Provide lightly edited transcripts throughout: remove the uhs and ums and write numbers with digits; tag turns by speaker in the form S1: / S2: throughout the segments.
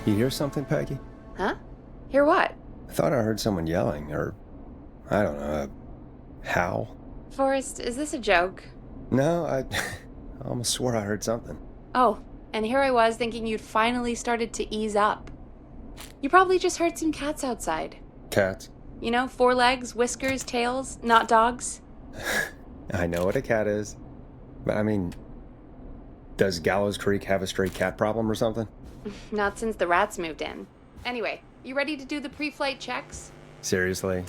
S1: You hear something, Peggy?
S2: Huh? Hear what?
S1: I thought I heard someone yelling, or, I don't know, a howl.
S2: Forrest, is this a joke?
S1: No, I almost swore I heard something.
S2: Oh, and here I was thinking you'd finally started to ease up. You probably just heard some cats outside.
S1: Cats?
S2: You know, 4 legs, whiskers, tails, not dogs.
S1: I know what a cat is. But I mean, does Gallows Creek have a stray cat problem or something?
S2: Not since the rats moved in. Anyway, you ready to do the pre-flight checks?
S1: Seriously?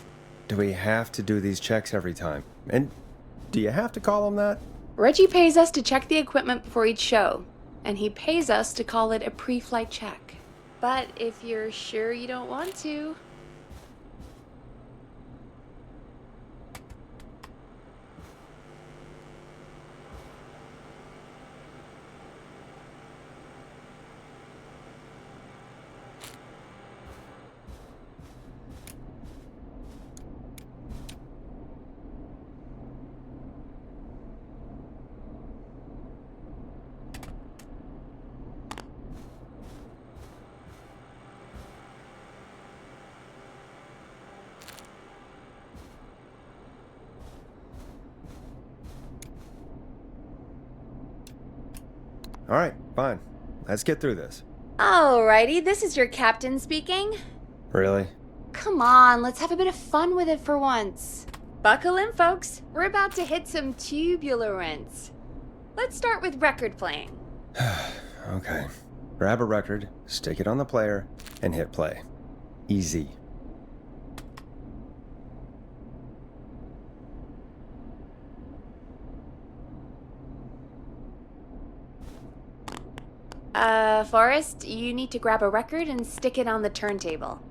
S1: Do we have to do these checks every time? And do you have to call them that?
S2: Reggie pays us to check the equipment before each show, and he pays us to call it a pre-flight check. But if you're sure you don't want to...
S1: All right, fine. Let's get through this.
S2: Alrighty, this is your captain speaking.
S1: Really?
S2: Come on, let's have a bit of fun with it for once. Buckle in, folks. We're about to hit some tubulance. Let's start with record playing.
S1: Okay. Grab a record, stick it on the player, and hit play. Easy.
S2: Forrest, you need to grab a record and stick it on the turntable.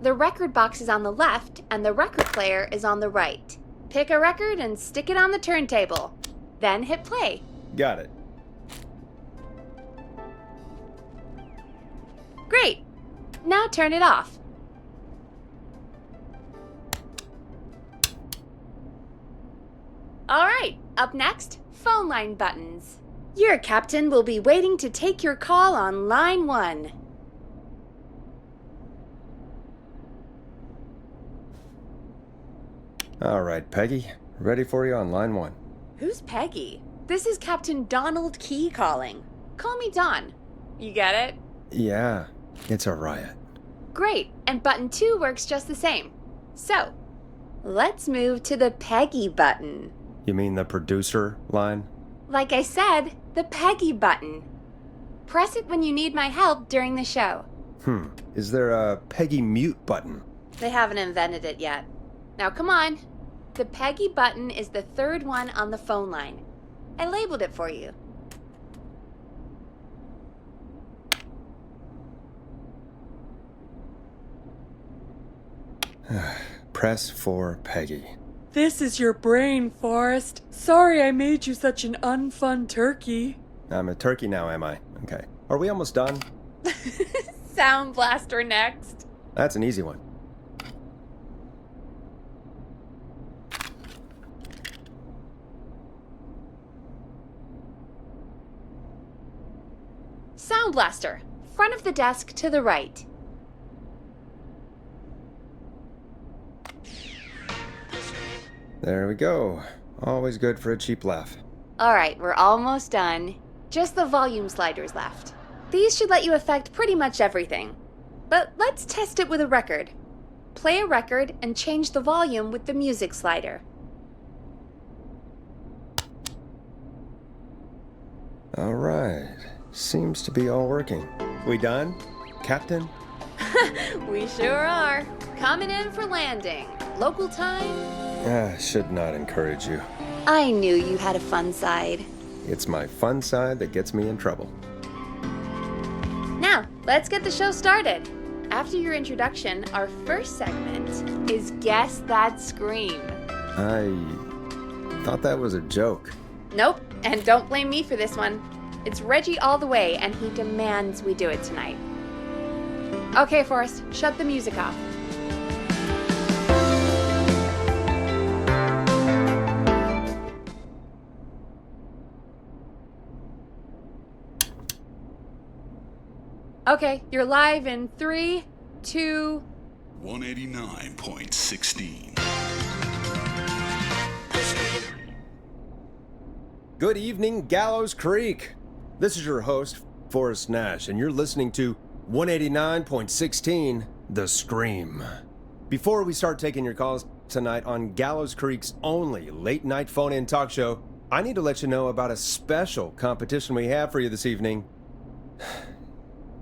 S2: The record box is on the left, and the record player is on the right. Pick a record and stick it on the turntable. Then hit play.
S1: Got it.
S2: Great! Now turn it off. Alright, up next, phone line buttons. Your captain will be waiting to take your call on line 1.
S1: All right, Peggy. Ready for you on line 1.
S2: Who's Peggy? This is Captain Donald Key calling. Call me Don. You get it?
S1: Yeah, it's a riot.
S2: Great, and button 2 works just the same. So, let's move to the Peggy button.
S1: You mean the producer line?
S2: Like I said, the Peggy button. Press it when you need my help during the show.
S1: Is there a Peggy mute button?
S2: They haven't invented it yet. Now come on. The Peggy button is the 3rd one on the phone line. I labeled it for you.
S1: Press for Peggy.
S3: This is your brain, Forrest. Sorry I made you such an unfun turkey.
S1: I'm a turkey now, am I? Okay. Are we almost done?
S2: Sound blaster next.
S1: That's an easy one.
S2: Sound blaster. Front of the desk to the right.
S1: There we go. Always good for a cheap laugh.
S2: Alright, we're almost done. Just the volume sliders left. These should let you affect pretty much everything. But let's test it with a record. Play a record and change the volume with the music slider.
S1: All right. Seems to be all working. We done, Captain?
S2: We sure are. Coming in for landing. Local time?
S1: Should not encourage you.
S2: I knew you had a fun side.
S1: It's my fun side that gets me in trouble.
S2: Now, let's get the show started. After your introduction, our first segment is Guess That Scream.
S1: I thought that was a joke.
S2: Nope, and don't blame me for this one. It's Reggie all the way, and he demands we do it tonight. Okay, Forrest, shut the music off. Okay, you're live in 3, 2...
S4: 189.16.
S1: Good evening, Gallows Creek. This is your host, Forrest Nash, and you're listening to 189.16, The Scream. Before we start taking your calls tonight on Gallows Creek's only late-night phone-in talk show, I need to let you know about a special competition we have for you this evening.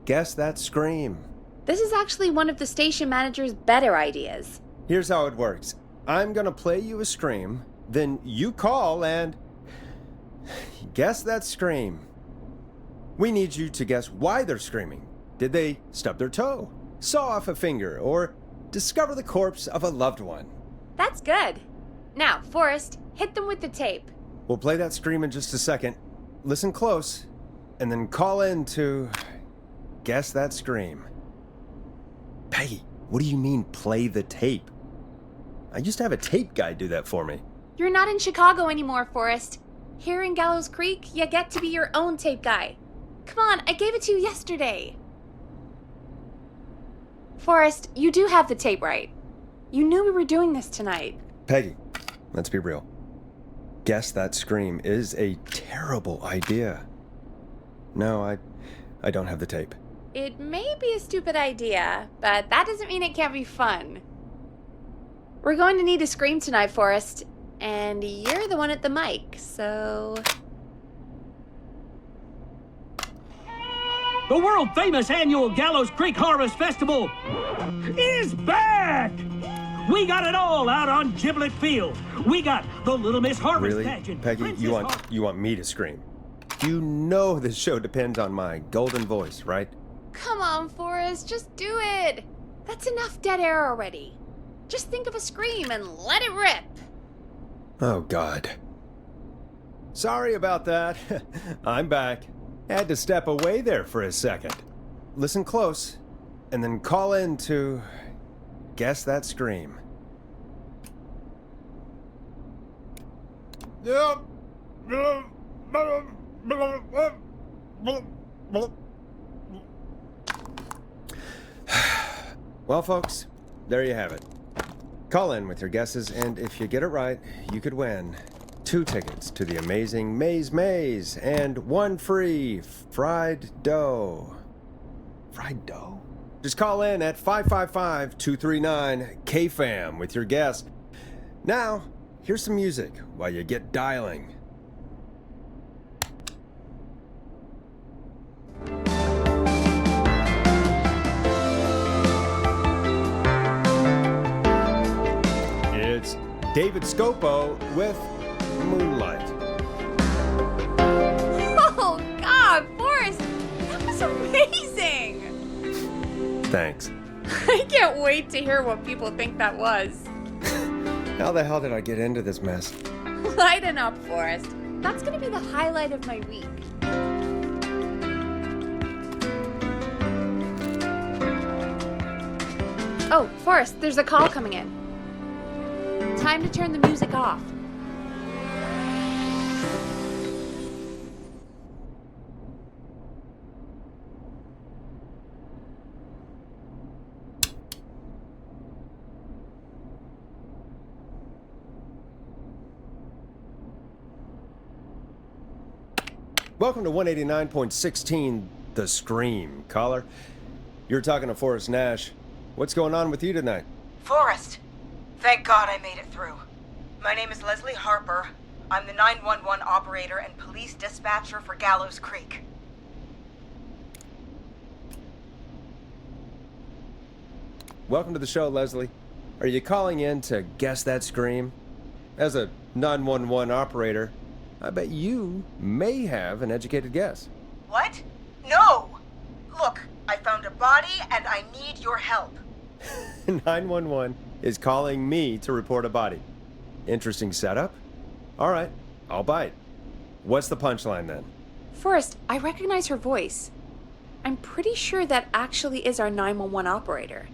S1: Guess that scream.
S2: This is actually one of the station manager's better ideas.
S1: Here's how it works. I'm gonna play you a scream, then you call and guess that scream. We need you to guess why they're screaming. Did they stub their toe, saw off a finger, or discover the corpse of a loved one?
S2: That's good. Now, Forrest, hit them with the tape.
S1: We'll play that scream in just a second. Listen close, and then call in to guess that scream. Peggy, what do you mean, play the tape? I used to have a tape guy do that for me.
S2: You're not in Chicago anymore, Forrest. Here in Gallows Creek, you get to be your own tape guy. Come on, I gave it to you yesterday. Forrest, you do have the tape right. You knew we were doing this tonight.
S1: Peggy, let's be real. Guess that scream is a terrible idea. No, I don't have the tape.
S2: It may be a stupid idea, but that doesn't mean it can't be fun. We're going to need a scream tonight, Forrest, and you're the one at the mic, so...
S5: The world-famous annual Gallows Creek Harvest Festival is back! We got it all out on Giblet Field. We got the Little Miss Harvest
S1: Really?
S5: pageant.
S1: Peggy,
S5: Princess
S1: you want me to scream? You know this show depends on my golden voice, right?
S2: Come on, Forrest, just do it. That's enough dead air already. Just think of a scream and let it rip.
S1: Oh, God. Sorry about that. I'm back. Had to step away there for a second. Listen close, and then call in to guess that scream. Well, folks, there you have it. Call in with your guesses, and if you get it right, you could win 2 tickets to the amazing Maze and 1 free fried dough. Fried dough? Just call in at 555-239-KFAM with your guess. Now, here's some music while you get dialing. It's David Scopo with Moonlight.
S2: Oh, God, Forrest, that was amazing.
S1: Thanks.
S2: I can't wait to hear what people think that was.
S1: How the hell did I get into this mess?
S2: Lighten up, Forrest. That's going to be the highlight of my week. Oh, Forrest, there's a call coming in. Time to turn the music off.
S1: Welcome to 189.16, The Scream. Caller, you're talking to Forrest Nash. What's going on with you tonight?
S6: Forrest, thank God I made it through. My name is Leslie Harper. I'm the 911 operator and police dispatcher for Gallows Creek.
S1: Welcome to the show, Leslie. Are you calling in to guess that scream? As a 911 operator, I bet you may have an educated guess.
S6: What? No! Look, I found a body and I need your help.
S1: 911 is calling me to report a body. Interesting setup. All right, I'll bite. What's the punchline then?
S2: Forrest, I recognize her voice. I'm pretty sure that actually is our 911 operator.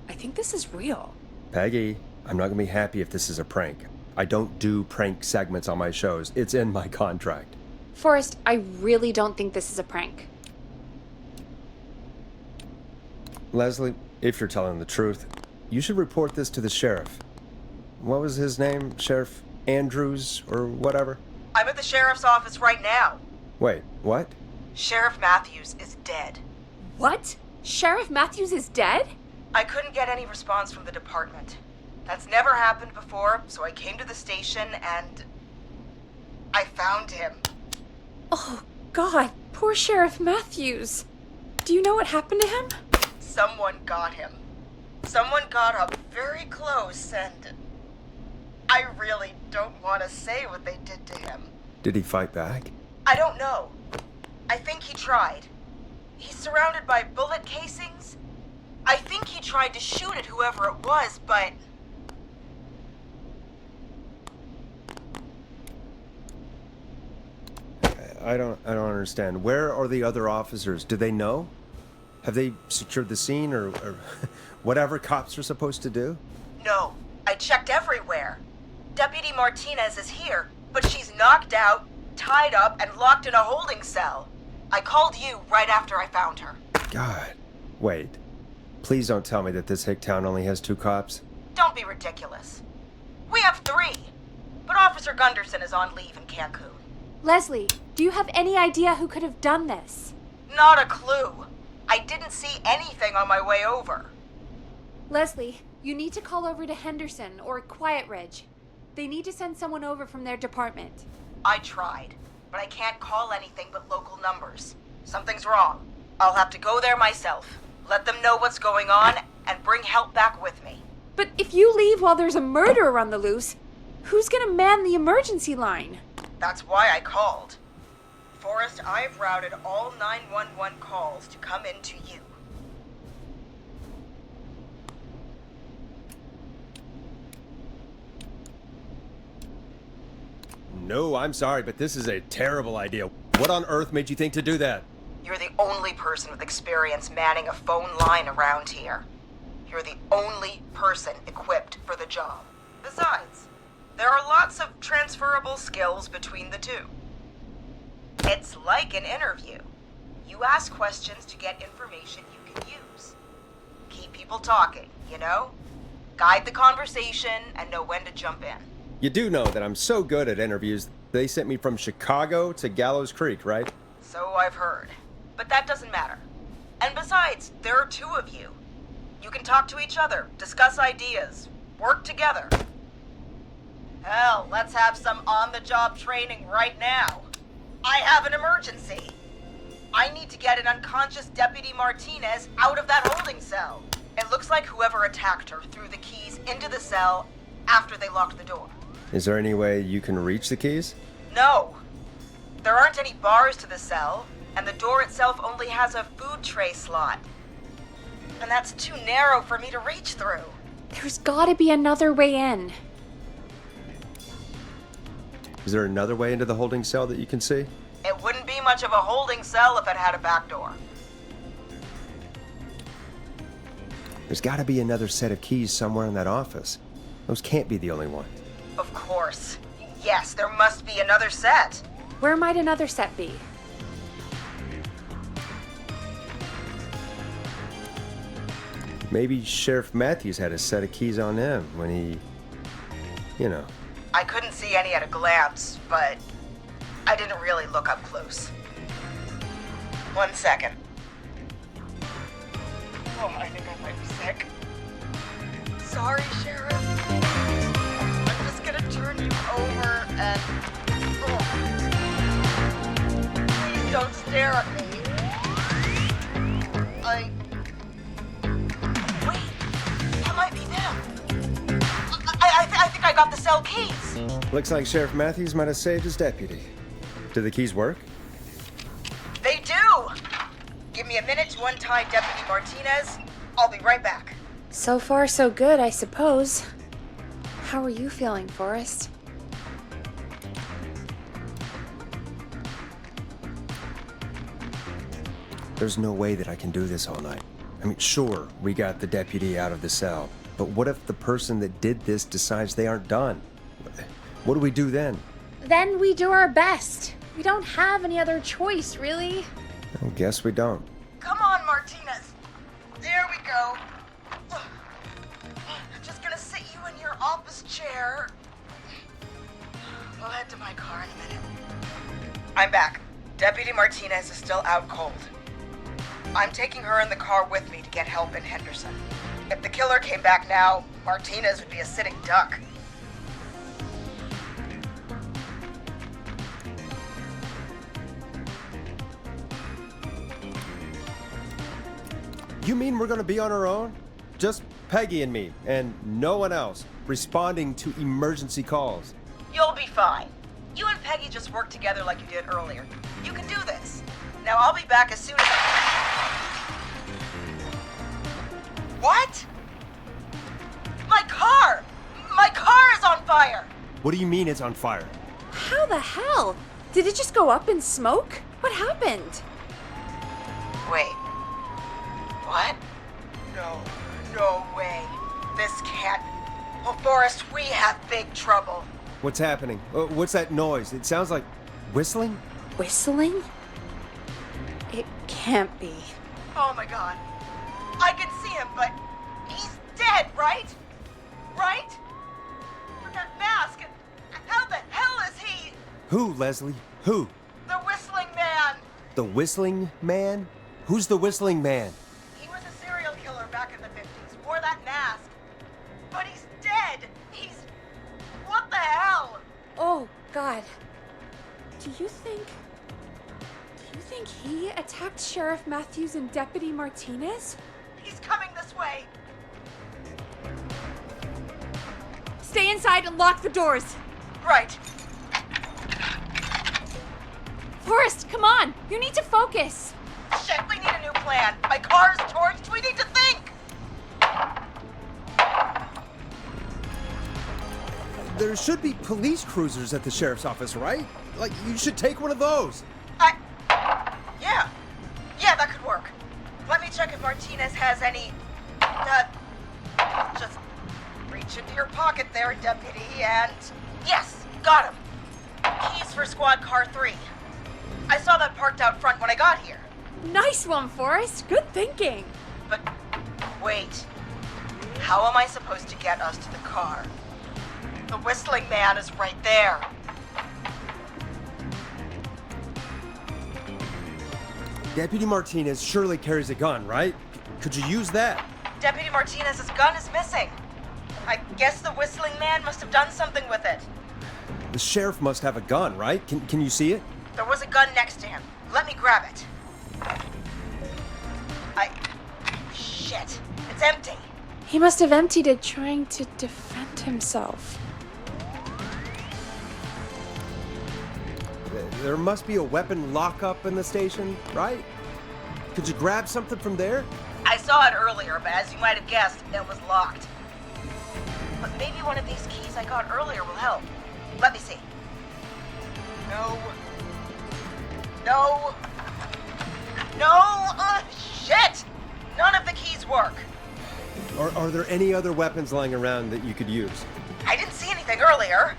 S2: I think this is real.
S1: Peggy, I'm not gonna be happy if this is a prank. I don't do prank segments on my shows. It's in my contract.
S2: Forrest, I really don't think this is a prank.
S1: Leslie, if you're telling the truth, you should report this to the sheriff. What was his name? Sheriff Andrews or whatever?
S6: I'm at the sheriff's office right now.
S1: Wait, what?
S6: Sheriff Matthews is dead.
S2: What? Sheriff Matthews is dead?
S6: I couldn't get any response from the department. That's never happened before, so I came to the station and I found him.
S2: Oh, God, poor Sheriff Matthews. Do you know what happened to him?
S6: Someone got him. Someone got up very close and I really don't want to say what they did to him.
S1: Did he fight back?
S6: I don't know. I think he tried. He's surrounded by bullet casings. I think he tried to shoot at whoever it was, but...
S1: I don't understand. Where are the other officers? Do they know? Have they secured the scene or whatever cops are supposed to do?
S6: No, I checked everywhere. Deputy Martinez is here, but she's knocked out, tied up, and locked in a holding cell. I called you right after I found her.
S1: God. Wait. Please don't tell me that this hick town only has 2 cops.
S6: Don't be ridiculous. We have 3, but Officer Gunderson is on leave in Cancun.
S2: Leslie, do you have any idea who could have done this?
S6: Not a clue. I didn't see anything on my way over.
S2: Leslie, you need to call over to Henderson or Quiet Ridge. They need to send someone over from their department.
S6: I tried, but I can't call anything but local numbers. Something's wrong. I'll have to go there myself, let them know what's going on, and bring help back with me.
S2: But if you leave while there's a murderer on the loose, who's gonna man the emergency line?
S6: That's why I called. Forrest, I've routed all 911 calls to come in to you.
S1: No, I'm sorry, but this is a terrible idea. What on earth made you think to do that?
S6: You're the only person with experience manning a phone line around here. You're the only person equipped for the job. Besides, there are lots of transferable skills between the two. It's like an interview. You ask questions to get information you can use. Keep people talking, you know? Guide the conversation and know when to jump in.
S1: You do know that I'm so good at interviews, they sent me from Chicago to Gallows Creek, right?
S6: So I've heard. But that doesn't matter. And besides, there are 2 of you. You can talk to each other, discuss ideas, work together. Hell, let's have some on-the-job training right now. I have an emergency. I need to get an unconscious Deputy Martinez out of that holding cell. It looks like whoever attacked her threw the keys into the cell after they locked the door.
S1: Is there any way you can reach the keys?
S6: No. There aren't any bars to the cell, and the door itself only has a food tray slot. And that's too narrow for me to reach through.
S2: There's gotta be another way in.
S1: Is there another way into the holding cell that you can see?
S6: It wouldn't be much of a holding cell if it had a back door.
S1: There's gotta be another set of keys somewhere in that office. Those can't be the only ones.
S6: Of course. Yes, there must be another set.
S2: Where might another set be?
S1: Maybe Sheriff Matthews had a set of keys on him when he... you know.
S6: I couldn't see any at a glance, but I didn't really look up close. 1 second. Oh, I think I might be sick. Sorry, Sheriff. I'm just gonna turn you over and... Please don't stare at me. Wait, that might be them. I think I got the cell keys.
S1: Looks like Sheriff Matthews might have saved his deputy. Do the keys work?
S6: They do! Give me a minute to untie Deputy Martinez. I'll be right back.
S2: So far, so good, I suppose. How are you feeling, Forrest?
S1: There's no way that I can do this all night. I mean, sure, we got the deputy out of the cell, but what if the person that did this decides they aren't done? What do we do then?
S2: Then we do our best. We don't have any other choice, really.
S1: I guess we don't.
S6: Come on, Martinez. There we I'm back. Deputy Martinez is still out cold. I'm taking her in the car with me to get help in Henderson. If the killer came back now, Martinez would be a sitting duck.
S1: You mean we're gonna be on our own? Just Peggy and me, and no one else, responding to emergency calls.
S6: You'll be fine. You and Peggy just work together like you did earlier. You can do this. Now I'll be back as soon as What? My car! My car is on fire!
S1: What do you mean it's on fire?
S2: How the hell? Did it just go up in smoke? What happened?
S6: Wait. What? No way. This can't... Oh, Forrest, we have big trouble.
S1: What's happening? What's that noise? It sounds like whistling?
S2: Whistling? It can't be.
S6: Oh my god. I can see him, but he's dead, right? Right? With that mask, and how the hell is he?
S1: Who, Leslie? Who?
S6: The whistling man.
S1: The whistling man? Who's the whistling man?
S6: He was a serial killer back in the 50s, wore that mask. But he's dead. He's... What the hell?
S2: Oh, God. Do you think he attacked Sheriff Matthews and Deputy Martinez?
S6: He's coming this way.
S2: Stay inside and lock the doors.
S6: Right.
S2: Forrest, come on. You need to focus.
S6: Shit, we need a new plan. My car is torched. We need to think.
S1: There should be police cruisers at the sheriff's office, right? Like, you should take one of those.
S6: Yeah, that could work. Let me check if Martinez has any... just reach into your pocket there, deputy, and... Yes, got him. Keys for squad car 3. I saw that parked out front when I got here.
S2: Nice one, Forrest. Good thinking.
S6: But wait. How am I supposed to get us to the car? The whistling man is right there.
S1: Deputy Martinez surely carries a gun, right? Could you use that?
S6: Deputy Martinez's gun is missing. I guess the whistling man must have done something with it.
S1: The sheriff must have a gun, right? Can you see it?
S6: There was a gun next to him. Let me grab it. Shit. It's empty.
S2: He must have emptied it trying to defend himself.
S1: There must be a weapon lockup in the station, right? Could you grab something from there?
S6: I saw it earlier, but as you might have guessed, it was locked. But maybe one of these keys I got earlier will help. Let me see. No. Shit! None of the keys work.
S1: Are there any other weapons lying around that you could use?
S6: I didn't see anything earlier.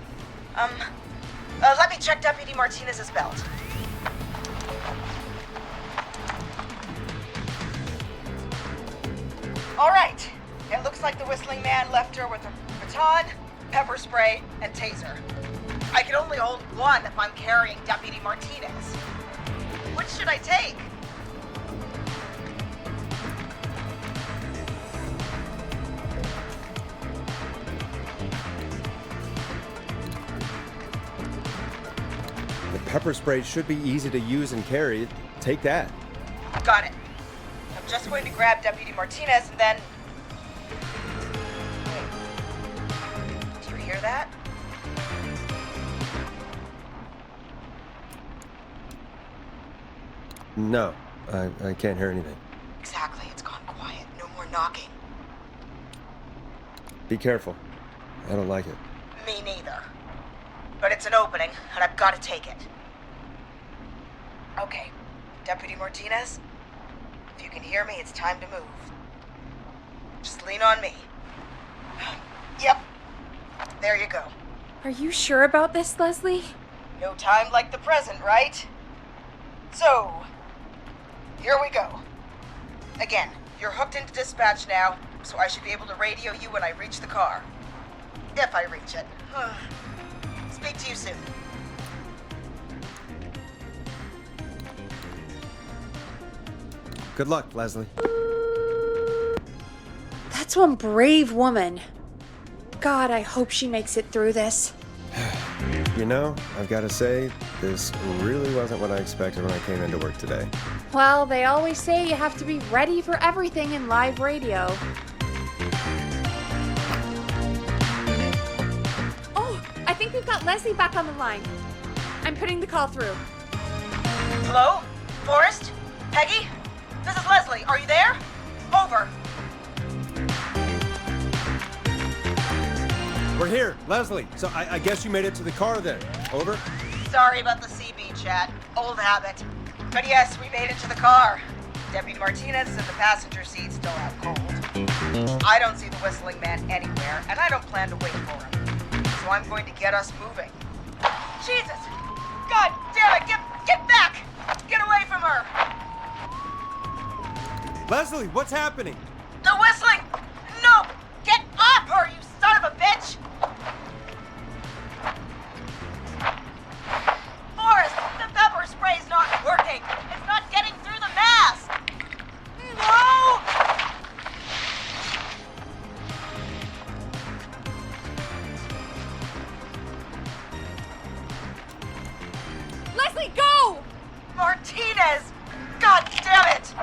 S6: Let me check Deputy Martinez's belt. All right. It looks like the whistling man left her with a baton, pepper spray, and taser. I can only hold one if I'm carrying Deputy Martinez. Which should I take?
S1: The pepper spray should be easy to use and carry. Take that.
S6: Got it. I'm just going to grab Deputy Martinez and then... Wait. Do you hear that?
S1: No, I can't hear anything.
S6: Exactly. It's gone quiet. No more knocking.
S1: Be careful. I don't like it.
S6: Me neither. But it's an opening, and I've got to take it. Okay. Deputy Martinez, if you can hear me, it's time to move. Just lean on me. Yep. There you go.
S2: Are you sure about this, Leslie?
S6: No time like the present, right? So, here we go. Again, you're hooked into dispatch now, so I should be able to radio you when I reach the car. If I reach it. Speak to you soon.
S1: Good luck, Leslie.
S2: That's one brave woman. God, I hope she makes it through this.
S1: You know, I've got to say, this really wasn't what I expected when I came into work today.
S2: Well, they always say you have to be ready for everything in live radio. Oh, I think we've got Leslie back on the line. I'm putting the call through.
S6: Hello? Forrest? Peggy? This is Leslie. Are you there? Over.
S1: We're here, Leslie. So I guess you made it to the car then. Over?
S6: Sorry about the CB chat. Old habit. But yes, we made it to the car. Deputy Martinez is in the passenger seat, still out cold. I don't see the whistling man anywhere, and I don't plan to wait for him. So I'm going to get us moving. Jesus! God damn it! Get back! Get away from her!
S1: Leslie, what's happening?
S6: The whistling! No! Get off her, you son of a bitch! Forrest, the pepper spray's not working! It's not getting through the mask! No!
S2: Leslie, go!
S6: Martinez! God damn it!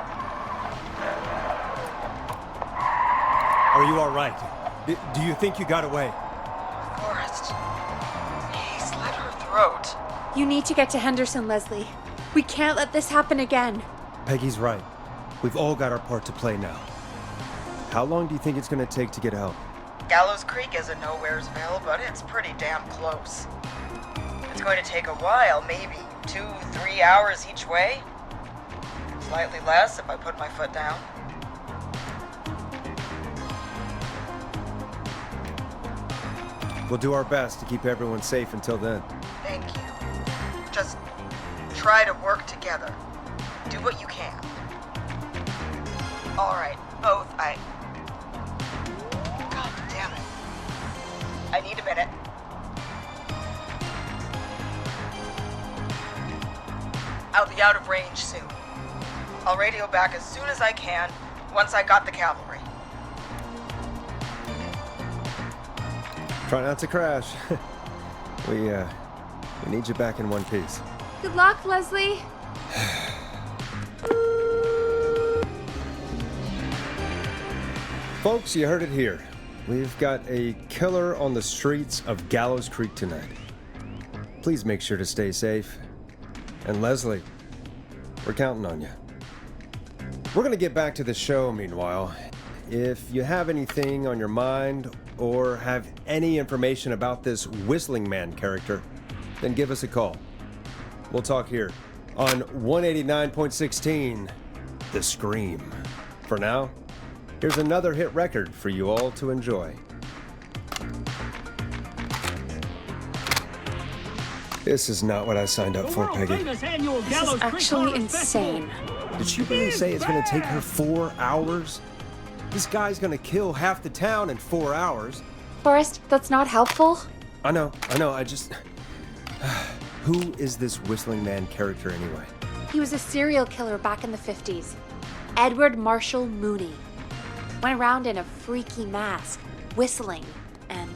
S1: Are you all right? Do you think you got away?
S6: Forrest. He slit her throat.
S2: You need to get to Henderson, Leslie. We can't let this happen again.
S1: Peggy's right. We've all got our part to play now. How long do you think it's going to take to get help?
S6: Gallows Creek is a nowheresville, but it's pretty damn close. It's going to take a while, maybe 2-3 hours each way. Slightly less if I put my foot down.
S1: We'll do our best to keep everyone safe until then.
S6: Thank you. Just try to work together. Do what you can. All right, both. God damn it. I need a minute. I'll be out of range soon. I'll radio back as soon as I can, once I got the cavalry.
S1: Try not to crash. We need you back in one piece.
S2: Good luck, Leslie.
S1: Folks, you heard it here. We've got a killer on the streets of Gallows Creek tonight. Please make sure to stay safe. And Leslie, we're counting on you. We're gonna get back to the show meanwhile. If you have anything on your mind or have any information about this Whistling Man character, then give us a call. We'll talk here on 189.16, The Scream. For now, here's another hit record for you all to enjoy. This is not what I signed up for, Peggy.
S2: This is actually insane.
S1: Did she really say it's going to take her 4 hours? This guy's going to kill half the town in 4 hours.
S2: Forrest, that's not helpful.
S1: I know, I just... Who is this Whistling Man character anyway?
S2: He was a serial killer back in the 50s. Edward Marshall Mooney. Went around in a freaky mask, whistling, and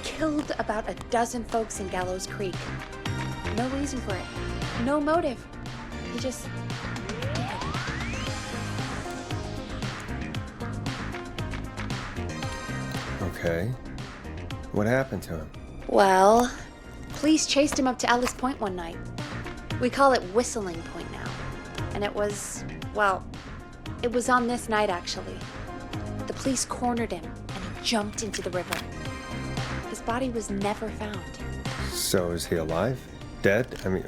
S2: killed about a dozen folks in Gallows Creek. No reason for it. No motive. He just did.
S1: Okay. What happened to him?
S2: Well, police chased him up to Ellis Point one night. We call it Whistling Point now. And it was on this night actually. The police cornered him and he jumped into the river. His body was never found.
S1: So is he alive? Dead? I mean,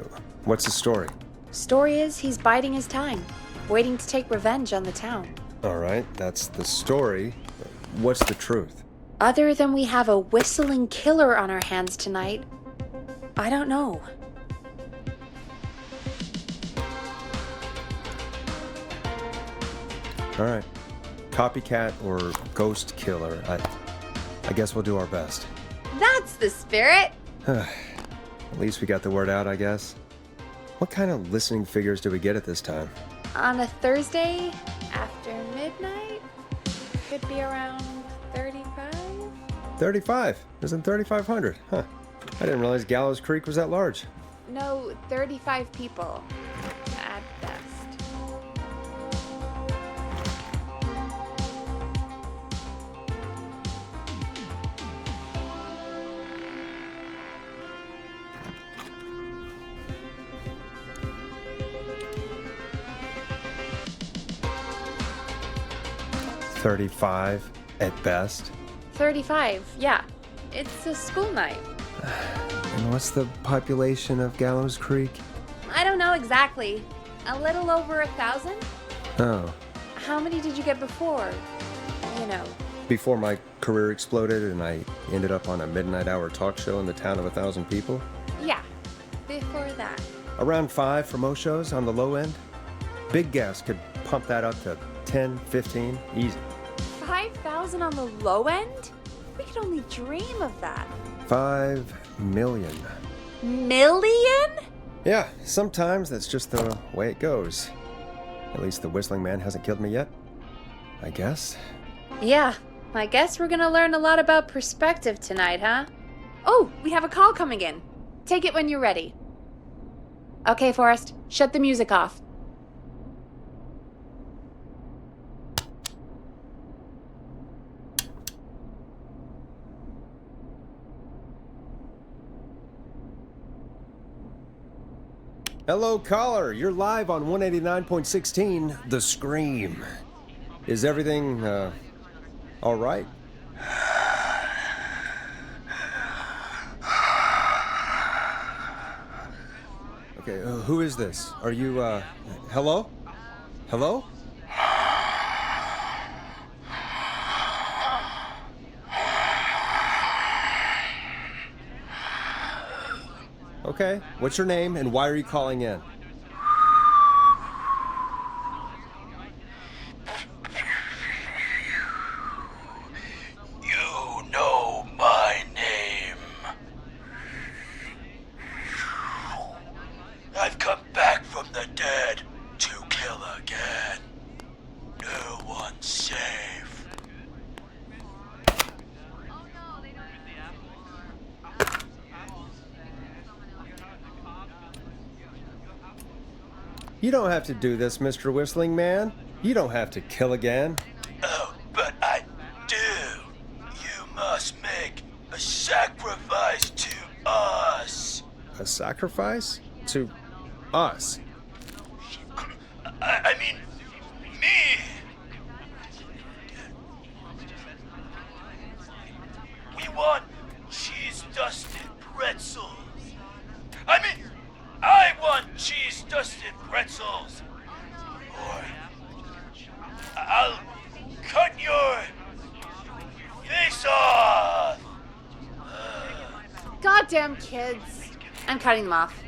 S1: what's the story?
S2: Story is he's biding his time, waiting to take revenge on the town.
S1: All right, that's the story. What's the truth?
S2: Other than we have a whistling killer on our hands tonight, I don't know.
S1: All right. Copycat or ghost killer. I guess we'll do our best.
S2: That's the spirit!
S1: At least we got the word out, I guess. What kind of listening figures do we get at this time?
S2: On a Thursday after midnight? Could be around 35?
S1: 35? Isn't 3,500? Huh. I didn't realize Gallows Creek was that large.
S2: No, 35 people. At best.
S1: $35 at best.
S2: 35, yeah. It's a school night.
S1: And what's the population of Gallows Creek?
S2: I don't know exactly. A little over 1,000?
S1: Oh.
S2: How many did you get before? You know.
S1: Before my career exploded and I ended up on a midnight hour talk show in the town of 1,000 people?
S2: Yeah, before that.
S1: Around 5 for most shows on the low end. Big gas could pump that up to 10, 15, easy.
S2: 5,000 on the low end? We could only dream of that.
S1: 5 million.
S2: Million?
S1: Yeah, sometimes that's just the way it goes. At least the Whistling Man hasn't killed me yet. I guess.
S2: Yeah, I guess we're gonna learn a lot about perspective tonight, huh? Oh, we have a call coming in. Take it when you're ready. Okay, Forrest, shut the music off.
S1: Hello, caller. You're live on 189.16, The Scream. Is everything, all right? Okay, who is this? Are you, hello? Hello? Okay, what's your name and why are you calling in?
S4: You know my name. I've come back from the dead to kill again. No one's safe.
S1: You don't have to do this, Mr. Whistling Man. You don't have to kill again.
S4: Oh, but I do. You must make a sacrifice to us.
S1: A sacrifice? To us?
S4: I mean, me. We want cheese-dusted pretzels. I mean, I want cheese-dusted pretzels. Or I'll cut your face off.
S2: Goddamn kids. I'm cutting them off.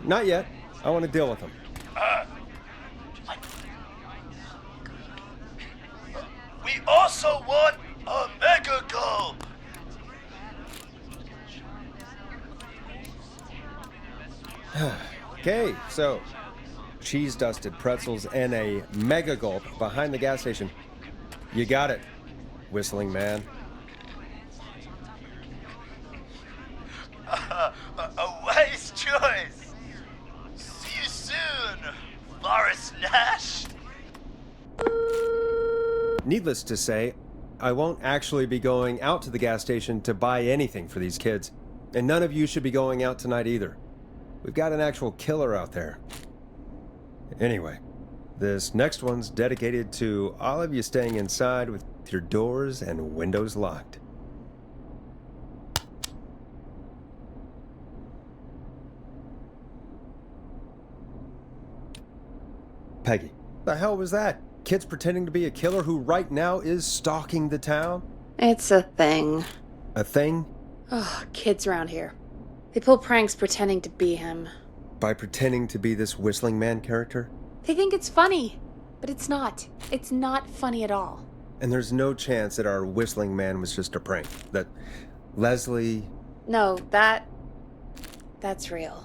S1: Not yet. I want to deal with them.
S4: We also want a mega gulp.
S1: Okay, so cheese-dusted pretzels and a mega gulp behind the gas station. You got it, Whistling Man.
S4: A wise choice. See you soon, Boris Nash.
S1: Needless to say, I won't actually be going out to the gas station to buy anything for these kids. And none of you should be going out tonight either. We've got an actual killer out there. Anyway, this next one's dedicated to all of you staying inside with your doors and windows locked. Peggy, the hell was that? Kids pretending to be a killer who right now is stalking the town?
S2: It's a thing.
S1: A thing?
S2: Oh, kids around here. They pull pranks pretending to be him.
S1: By pretending to be this Whistling Man character?
S2: They think it's funny, but it's not. It's not funny at all.
S1: And there's no chance that our Whistling Man was just a prank. That Leslie...
S2: No, that's real.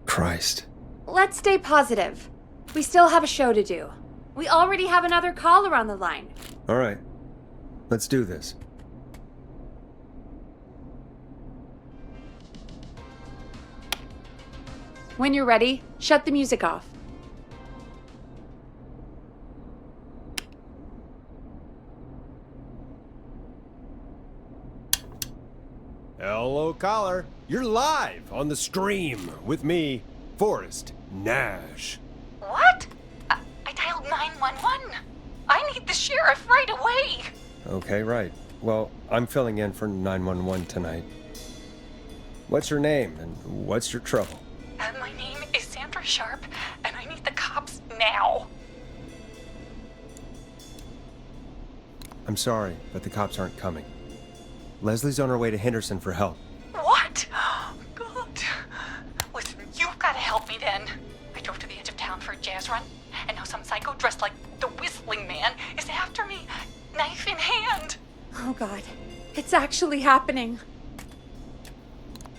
S1: Christ.
S2: let's stay positive. We still have a show to do. We already have another caller on the line.
S1: All right. Let's do this.
S2: When you're ready, shut the music off.
S1: Hello, caller. You're live on the stream with me, Forrest Nash.
S6: What? I dialed 911. I need the sheriff right away.
S1: Okay, right. Well, I'm filling in for 911 tonight. What's your name and what's your trouble?
S6: My name is Sandra Sharp, and I need the cops now.
S1: I'm sorry, but the cops aren't coming. Leslie's on her way to Henderson for help.
S6: What? God. Listen, you've got to help me then. I drove to the edge of town for a jazz run, and now some psycho dressed like the Whistling Man is after me, knife in hand.
S2: Oh God, it's actually happening.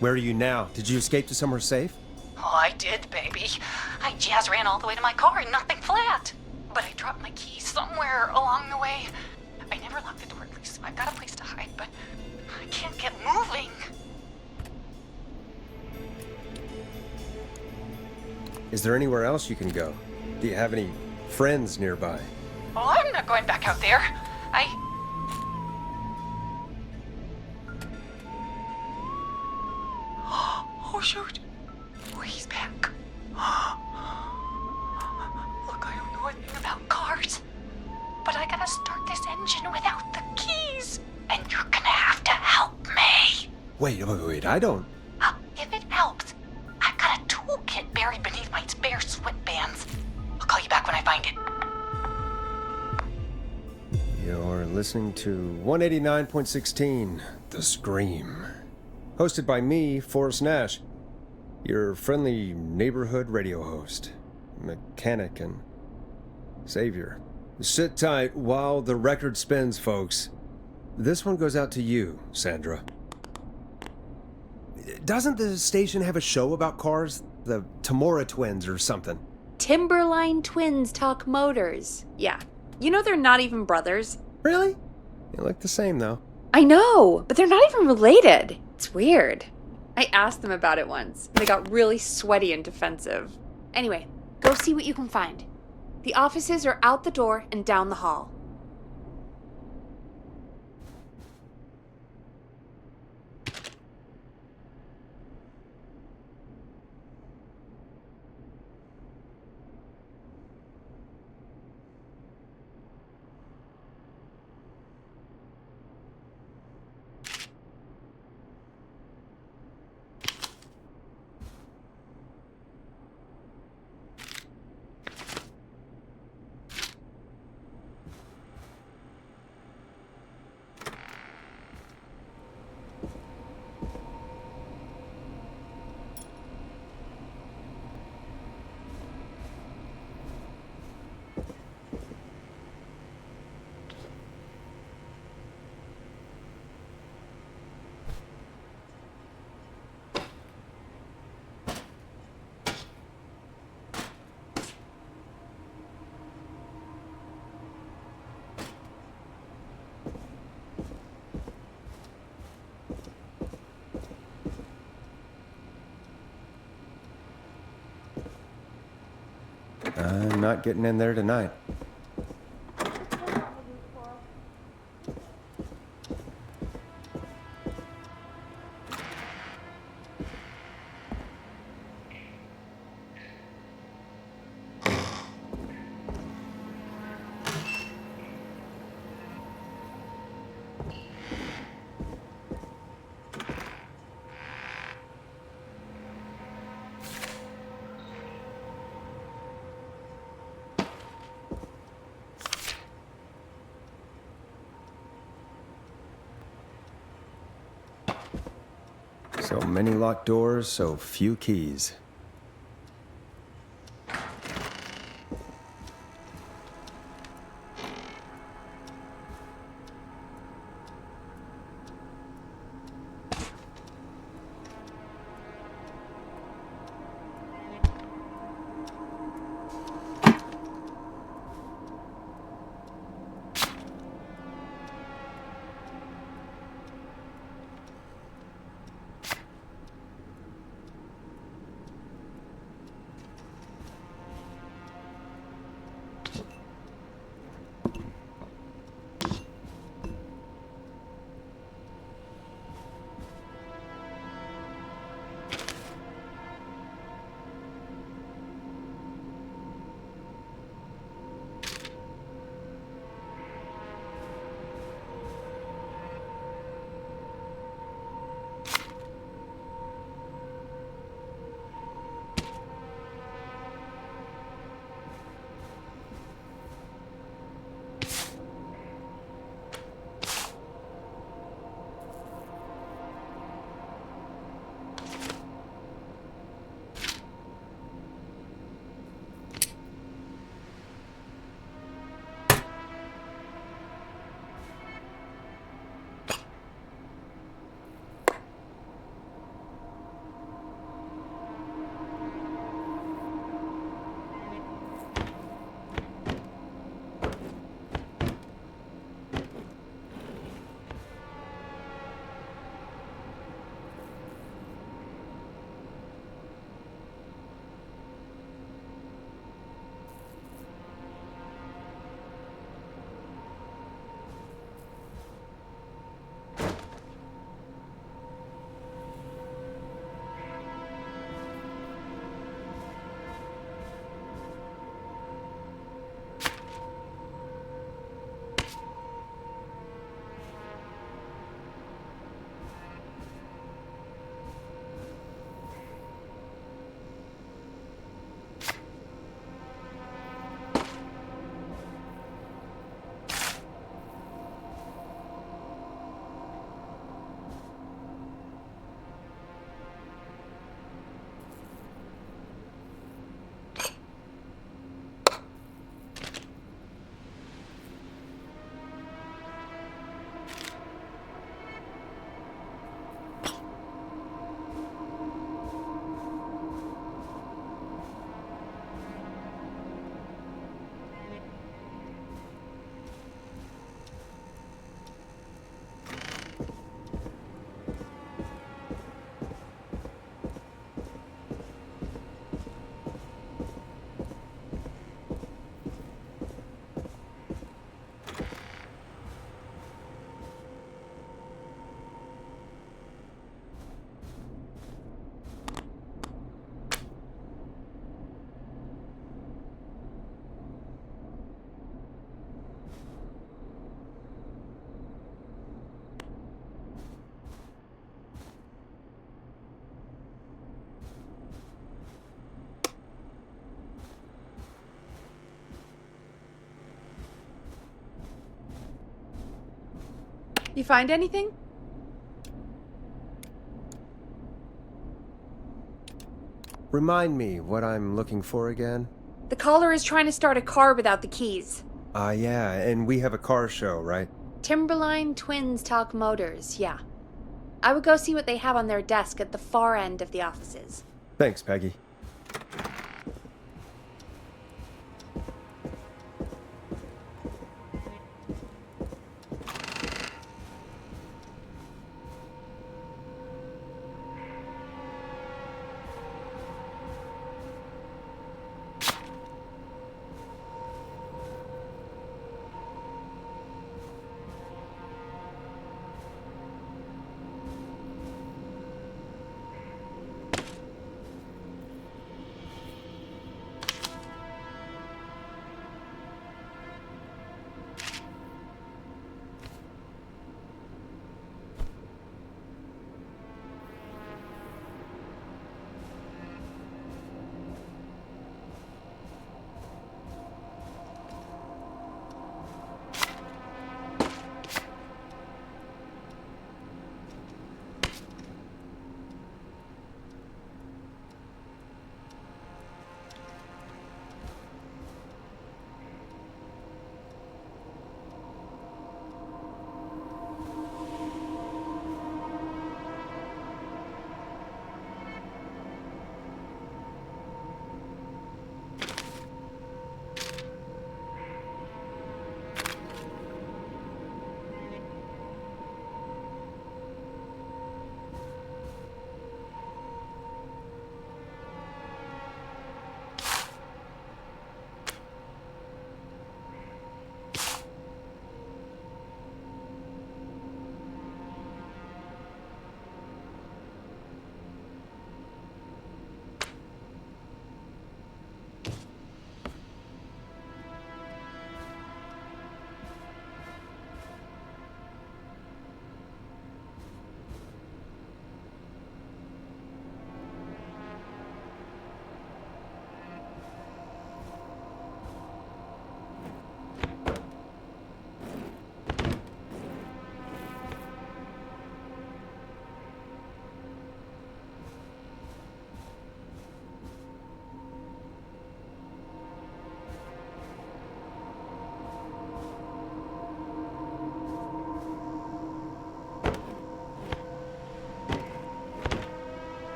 S1: Where are you now? Did you escape to somewhere safe?
S6: Oh, I did, baby. I jazz ran all the way to my car and nothing flat. But I dropped my keys somewhere along the way. I never locked the door, at least I've got a place to hide, but I can't get moving.
S1: Is there anywhere else you can go? Do you have any friends nearby?
S6: Oh, I'm not going back out there. Oh, shoot. Oh, he's back. Look, I don't know anything about cars, but I gotta start this engine without the keys. And you're gonna have to help me.
S1: Wait, I don't...
S6: If it helps, I've got a toolkit buried beneath my spare sweatbands. I'll call you back when I find it.
S1: You're listening to 189.16, The Scream. Hosted by me, Forrest Nash, your friendly neighborhood radio host, mechanic and savior. Sit tight while the record spins, folks. This one goes out to you, Sandra. Doesn't the station have a show about cars? The Tamora twins or something?
S2: Timberline twins talk motors. Yeah. You know they're not even brothers.
S1: Really? They look the same, though.
S2: I know, but they're not even related. It's weird. I asked them about it once. They got really sweaty and defensive. Anyway, go see what you can find. The offices are out the door and down the hall.
S1: I'm not getting in there tonight. So many locked doors, so few keys.
S2: You find anything?
S1: Remind me what I'm looking for again?
S2: The caller is trying to start a car without the keys.
S1: Yeah, and we have a car show, right?
S2: Timberline Twins Talk Motors, yeah. I would go see what they have on their desk at the far end of the offices.
S1: Thanks, Peggy.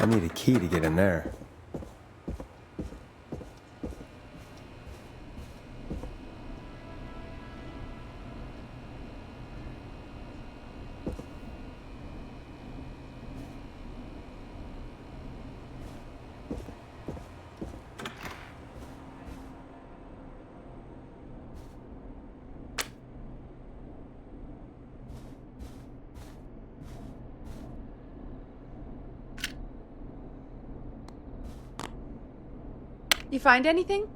S1: I need a key to get in there.
S2: You find anything?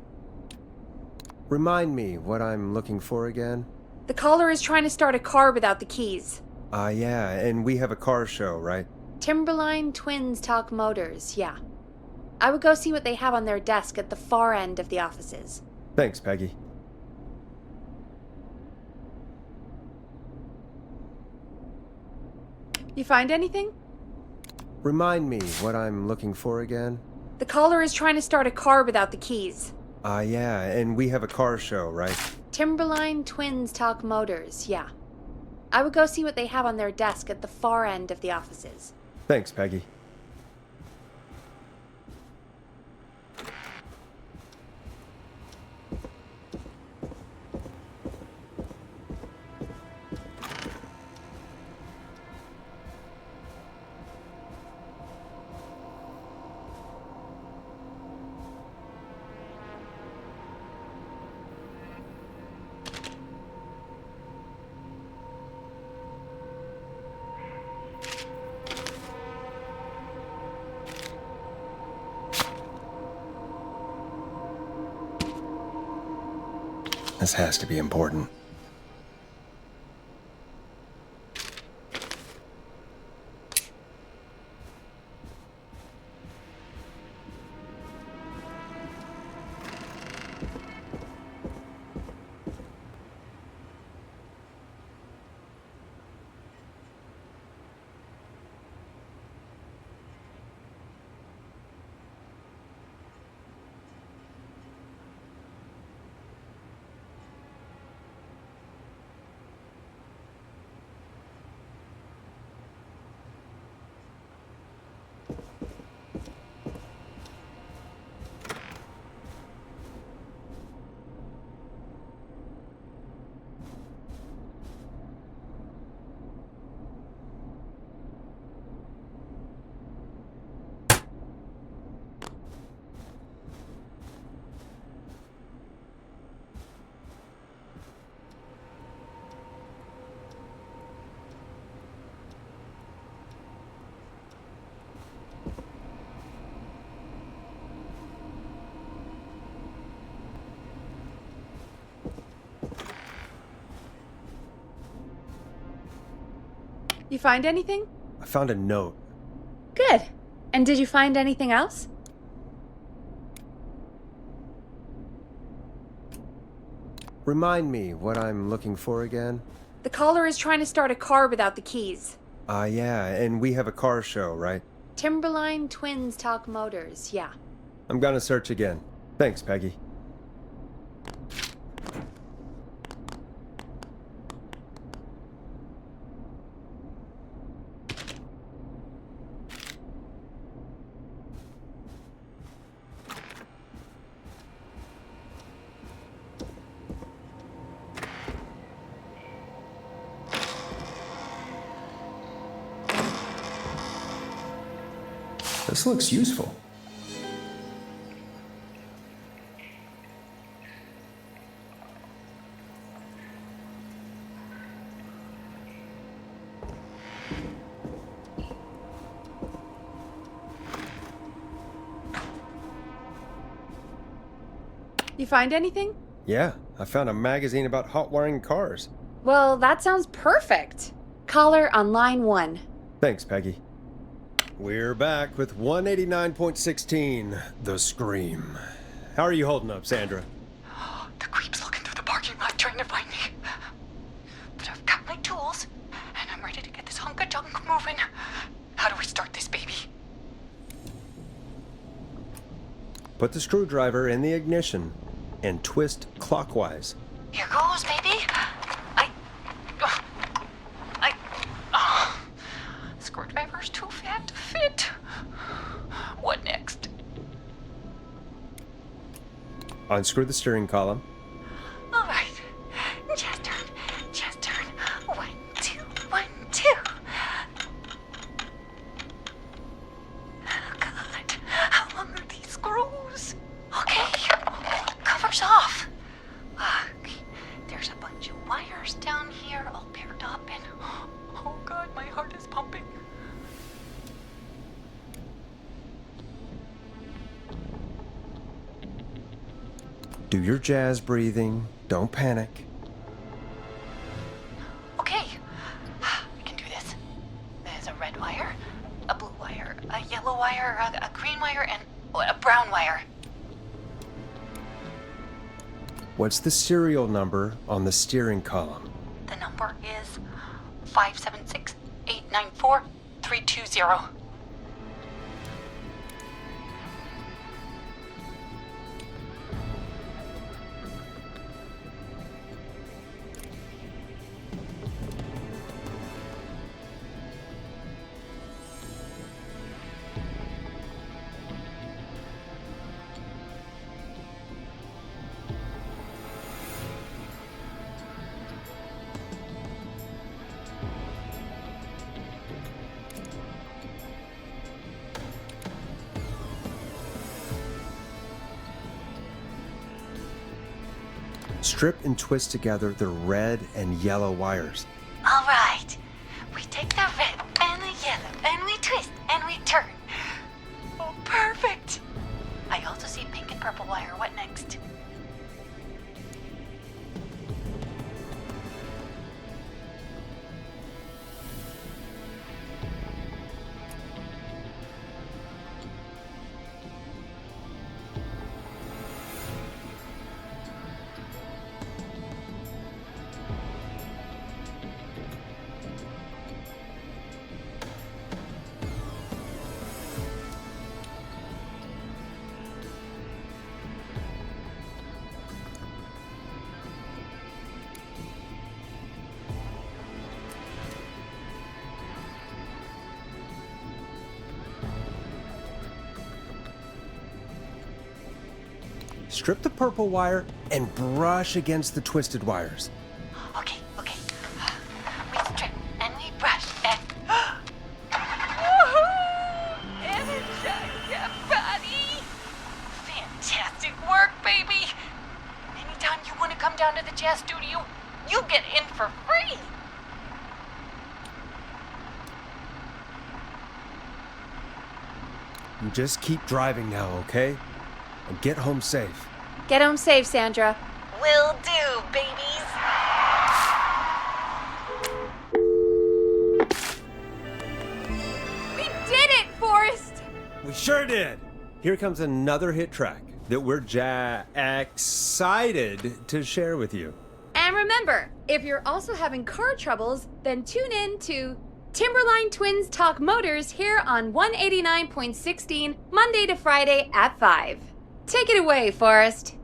S1: Remind me what I'm looking for again?
S2: The caller is trying to start a car without the keys.
S1: Yeah, and we have a car show, right?
S2: Timberline Twins Talk Motors, yeah. I would go see what they have on their desk at the far end of the offices.
S1: Thanks, Peggy.
S2: You find anything?
S1: Remind me what I'm looking for again?
S2: The caller is trying to start a car without the keys.
S1: Yeah, and we have a car show, right?
S2: Timberline Twins Talk Motors, yeah. I would go see what they have on their desk at the far end of the offices.
S1: Thanks, Peggy. This has to be important.
S2: You find anything?
S1: I found a note.
S2: Good. And did you find anything else?
S1: Remind me what I'm looking for again?
S2: The caller is trying to start a car without the keys.
S1: Yeah, and we have a car show, right?
S2: Timberline Twins Talk Motors, yeah.
S1: I'm gonna search again. Thanks, Peggy. This looks useful.
S2: You find anything?
S1: Yeah, I found a magazine about hot wiring cars.
S2: Well, that sounds perfect. Caller on line 1.
S1: Thanks, Peggy. We're back with 189.16, The Scream. How are you holding up, Sandra?
S7: The creep's looking through the parking lot trying to find me. But I've got my tools, and I'm ready to get this hunk of junk moving. How do we start this baby?
S1: Put the screwdriver in the ignition and twist clockwise.
S7: Here goes, baby. Screwdriver's too fat to fit. What next?
S1: Unscrew the steering column.
S7: All right. Just turn. Just turn. 1, 2, 1, 2. Oh, God. How long are these screws? Okay. Cover's off. Okay. There's a bunch of wires down here all paired up and... Oh, God, my heart is pumping.
S1: Do your jazz breathing. Don't panic.
S7: Okay, we can do this. There's a red wire, a blue wire, a yellow wire, a green wire, and a brown wire.
S1: What's the serial number on the steering column?
S7: The number is 576-894-320.
S1: Strip and twist together the red and yellow wires.
S7: All right, we take the red and the yellow and we twist and we turn. Oh, perfect. I also see pink and purple wire. What next?
S1: strip the purple wire and brush against the twisted wires.
S7: Okay. We strip and we brush and. Energize your body! Fantastic work, baby! Anytime you want to come down to the jazz studio, you get in for free!
S1: You just keep driving now, okay? And get home safe.
S2: Get home safe, Sandra.
S7: Will do, babies!
S2: We did it, Forrest!
S1: We sure did! Here comes another hit track that we're excited to share with you.
S2: And remember, if you're also having car troubles, then tune in to Timberline Twins Talk Motors here on 189.16, Monday to Friday at 5. Take it away, Forrest.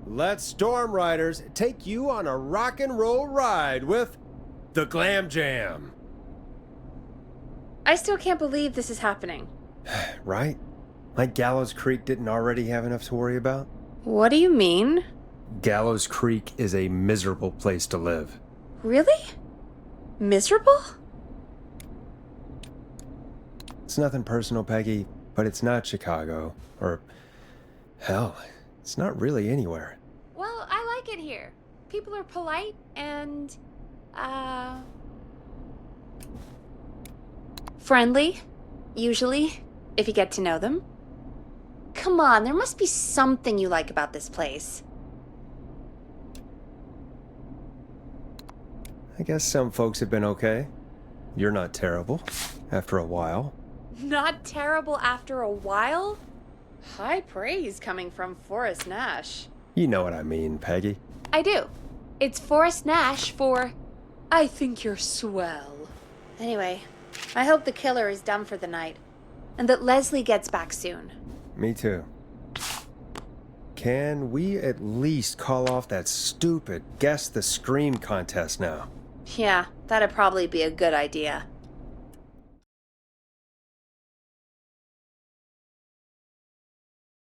S1: Let's Storm Riders take you on a rock and roll ride with the Glam Jam.
S2: I still can't believe this is happening.
S1: Right? Like Gallows Creek didn't already have enough to worry about?
S2: What do you mean?
S1: Gallows Creek is a miserable place to live.
S2: Really? Miserable?
S1: It's nothing personal, Peggy, but it's not Chicago. Or, hell, it's not really anywhere.
S2: Well, I like it here. People are polite and, friendly, usually, if you get to know them. Come on, there must be something you like about this place.
S1: I guess some folks have been okay. You're not terrible, after a while.
S2: Not terrible after a while? High praise coming from Forrest Nash.
S1: You know what I mean, Peggy.
S2: I do. It's Forrest Nash for
S3: I think you're swell.
S2: Anyway, I hope the killer is done for the night, and that Leslie gets back soon.
S1: Me too. Can we at least call off that stupid Guess the Scream contest now?
S2: Yeah, that'd probably be a good idea.